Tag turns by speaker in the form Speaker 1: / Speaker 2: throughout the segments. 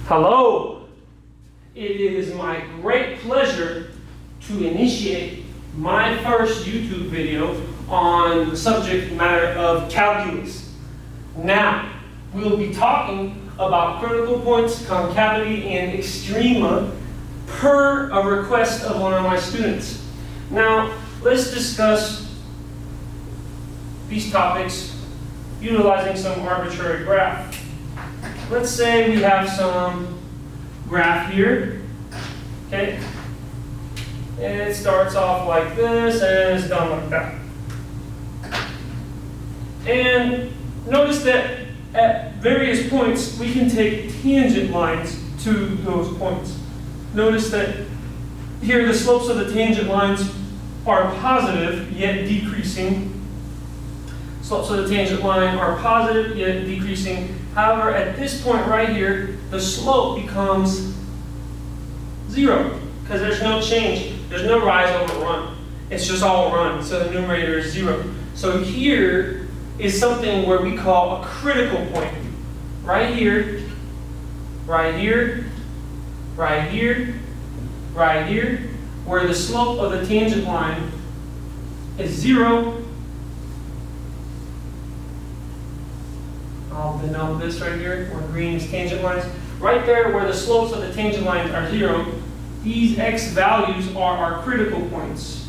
Speaker 1: Hello! It is my great pleasure to initiate my first YouTube video on the subject matter of calculus. Now, we'll be talking about critical points, concavity, and extrema per a request of one of my students. Now, let's discuss these topics utilizing some arbitrary graph. Let's say we have some graph here, okay? And it starts off like this and it's done like that. And notice that at various points we can take tangent lines to those points. Notice that here the slopes of the tangent lines are positive yet decreasing. Slopes of the tangent line are positive yet decreasing. However, at this point right here, the slope becomes 0 because there's no change. There's no rise over run. It's just all run, so the numerator is 0. So here is something where we call a critical point. Right here, right here, right here, right here, where the slope of the tangent line is 0. I'll denote this right here, where green is tangent lines. Right there where the slopes of the tangent lines are 0, these x values are our critical points.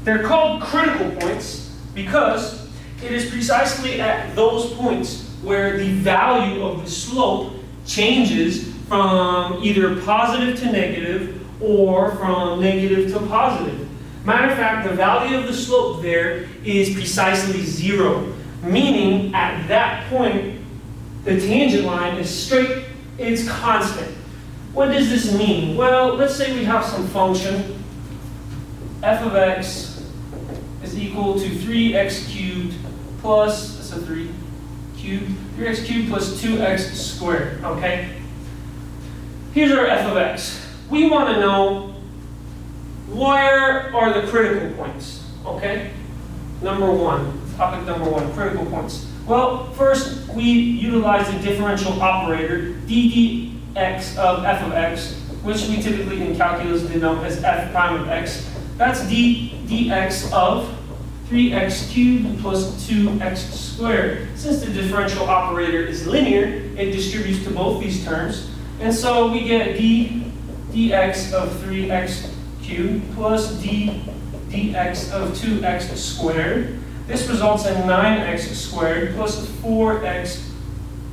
Speaker 1: They're called critical points because it is precisely at those points where the value of the slope changes from either positive to negative or from negative to positive. Matter of fact, the value of the slope there is precisely 0, meaning at that point, the tangent line is straight, it's constant. What does this mean? Well, let's say we have some function, f of x is equal to 3x cubed plus, that's a 3 cubed, 3x cubed plus 2x squared, okay? Here's our f of x. We want to know where are the critical points, okay? Number one, topic number one, critical points. Well, first we utilize the differential operator, ddx of f of x, which we typically in calculus denote as f prime of x. That's dx of 3x cubed plus 2x squared. Since the differential operator is linear, it distributes to both these terms. And so we get dx of 3x cubed plus dx of 2x squared. This results in 9x squared plus 4x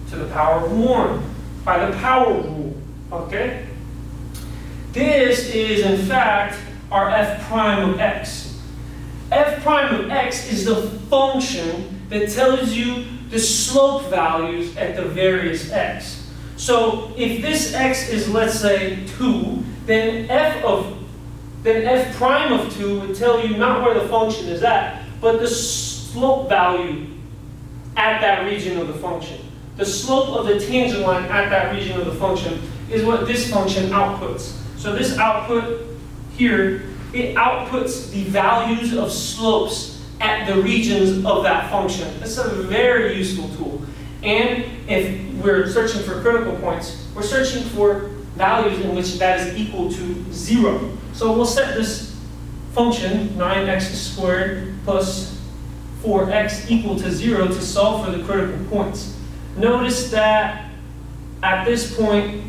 Speaker 1: to the power of 1 by the power rule, okay? This is, in fact, our f prime of x. F prime of x is the function that tells you the slope values at the various x. So if this x is, let's say, 2, then f prime of 2 would tell you not where the function is at, but the slope value at that region of the function. The slope of the tangent line at that region of the function is what this function outputs. So this output here, it outputs the values of slopes at the regions of that function. It's a very useful tool. And if we're searching for critical points, we're searching for values in which that is equal to 0. So we'll set this function, 9x squared plus 4x equal to 0 to solve for the critical points. Notice that at this point,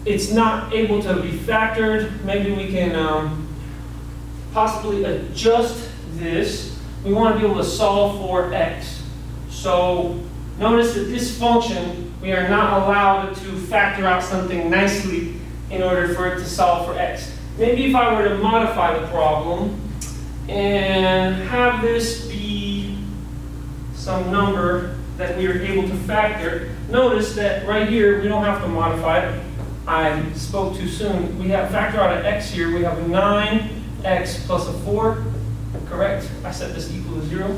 Speaker 1: it's not able to be factored. Maybe we can possibly adjust this. We want to be able to solve for x. So notice that this function, we are not allowed to factor out something nicely in order for it to solve for x. Maybe if I were to modify the problem and have this be some number that we are able to factor, notice that right here we don't have to modify it. I spoke too soon. We have factor out of x here. We have 9x plus a 4, correct? I set this equal to 0.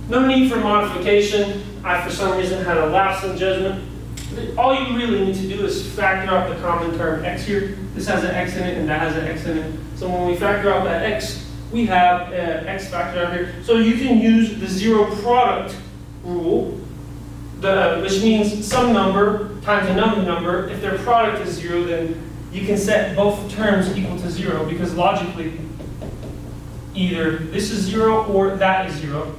Speaker 1: No need for modification. I, for some reason, had a lapse in judgment. All you really need to do is factor out the common term x here. This has an x in it and that has an x in it. So when we factor out that x, we have x factor down here. So you can use the zero product rule, which means some number times another number. If their product is 0, then you can set both terms equal to 0, because logically, either this is 0 or that is 0.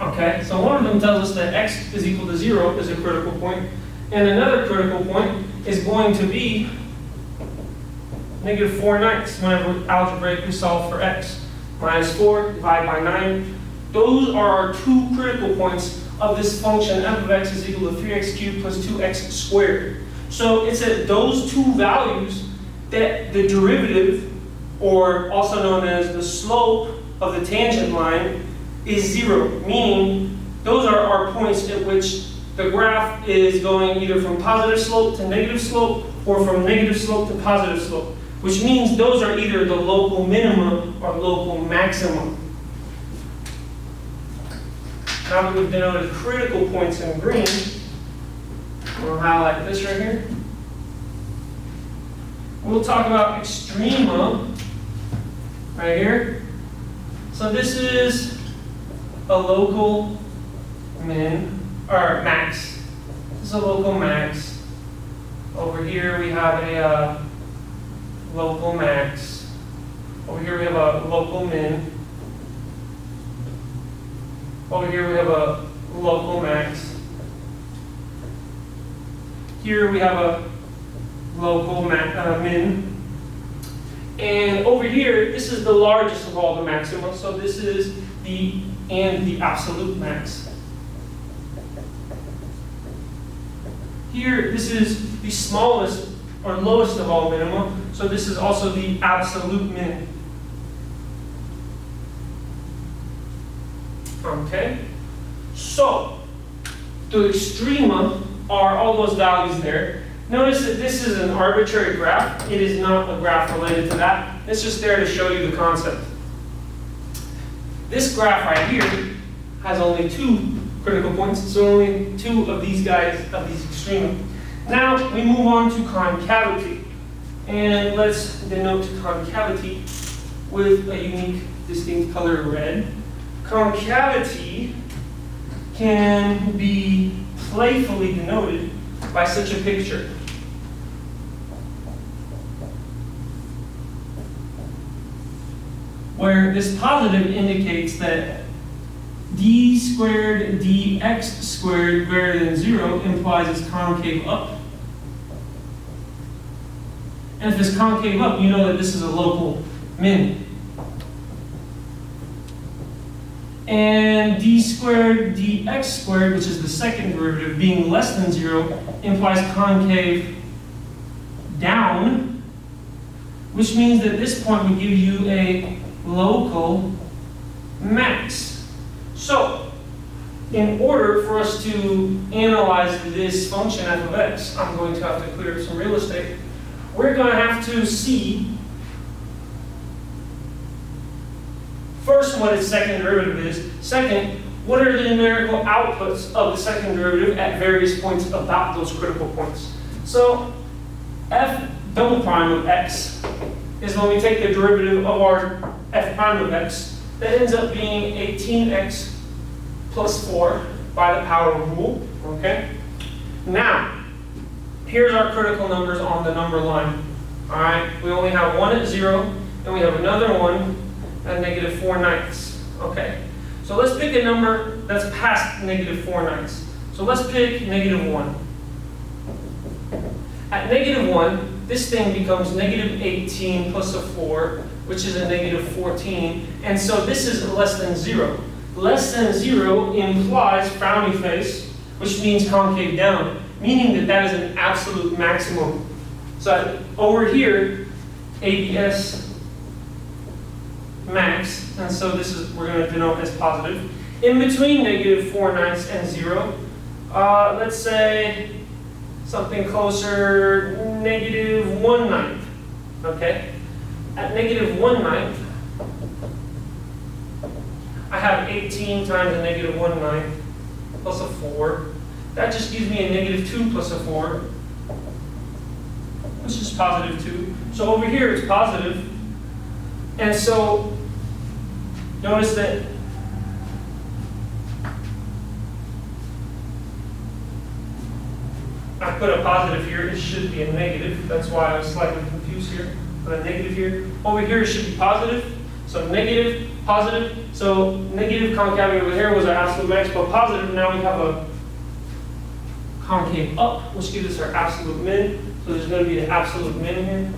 Speaker 1: Okay, so one of them tells us that x is equal to 0 is a critical point, and another critical point is going to be -4/9 whenever we algebraically solve for x. -4 divided by 9. Those are our two critical points of this function f of x is equal to 3x cubed plus 2x squared. So it's at those two values that the derivative, or also known as the slope of the tangent line, is 0, meaning those are our points at which the graph is going either from positive slope to negative slope, or from negative slope to positive slope, which means those are either the local minimum or local maximum. Now that we've denoted critical points in green, we'll highlight this right here. We'll talk about extrema right here. So this is a local min, or max. This is a local max. Over here we have a local max. Over here we have a local min. Over here we have a local max. Here we have a local min. And over here, this is the largest of all the maxima. So this is the absolute max. Here, this is the smallest or lowest of all minima. So this is also the absolute min. Okay, so the extrema are all those values there. Notice that this is an arbitrary graph. It is not a graph related to that. It's just there to show you the concept. This graph right here has only two critical points, so only two of these guys, of these extrema. Now we move on to concavity. And let's denote concavity with a unique, distinct color red. Concavity can be playfully denoted by such a picture. Where this positive indicates that d squared dx squared greater than 0 implies it's concave up. And if it's concave up, you know that this is a local min. And d squared dx squared, which is the second derivative, being less than 0, implies concave down, which means that this point would give you a local max. So, in order for us to analyze this function f of x, I'm going to have to clear up some real estate. We're going to have to see first what its second derivative is. Second, what are the numerical outputs of the second derivative at various points about those critical points. So f double prime of x is when we take the derivative of our f prime of x, that ends up being 18x plus 4 by the power rule. Okay? Now, here's our critical numbers on the number line. Alright, we only have one at 0, and we have another one at -4/9. Okay, so let's pick a number that's past -4/9. So let's pick -1. At -1, this thing becomes -18 plus a 4, which is a -14. And so this is less than 0. Less than 0 implies frowny face, which means concave down, meaning that that is an absolute maximum. So over here, ABS max, and so this is, we're going to denote as positive. In between -4/9 and 0, let's say something closer, -1/9. Okay? At -1/9, I have 18 times a -1/9 plus a 4. That just gives me a -2 plus a 4, which is +2. So over here it's positive. And so notice that I put a positive here, it should be a negative. That's why I was slightly confused here. Put a negative here. Over here it should be positive. So negative, positive. So negative concavity over here was our absolute max, but positive, now we have a concave up, which gives us our absolute min. So there's going to be the absolute min here.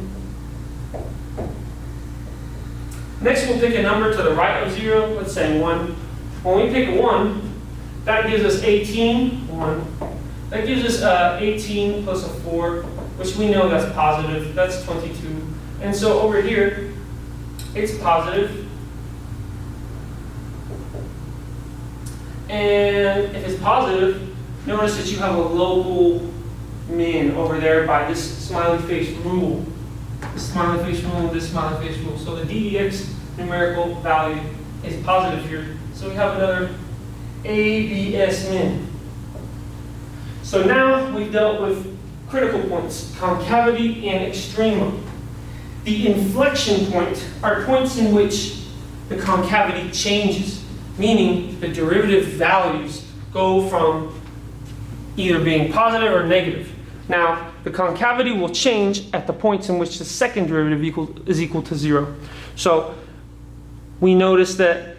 Speaker 1: Next, we'll pick a number to the right of 0. Let's say 1. When we pick 1, that gives us 18. 1. That gives us 18 plus a 4, which we know that's positive. That's 22. And so over here, it's positive. And if it's positive, notice that you have a local min over there by this smiley face rule. This smiley face rule, this smiley face rule. So the ddx numerical value is positive here. So we have another ABS min. So now we've dealt with critical points, concavity and extrema. The inflection point are points in which the concavity changes, meaning the derivative values go from either being positive or negative. Now, the concavity will change at the points in which the second derivative is equal to 0. So we notice that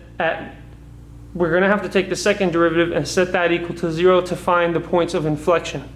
Speaker 1: we're going to have to take the second derivative and set that equal to 0 to find the points of inflection.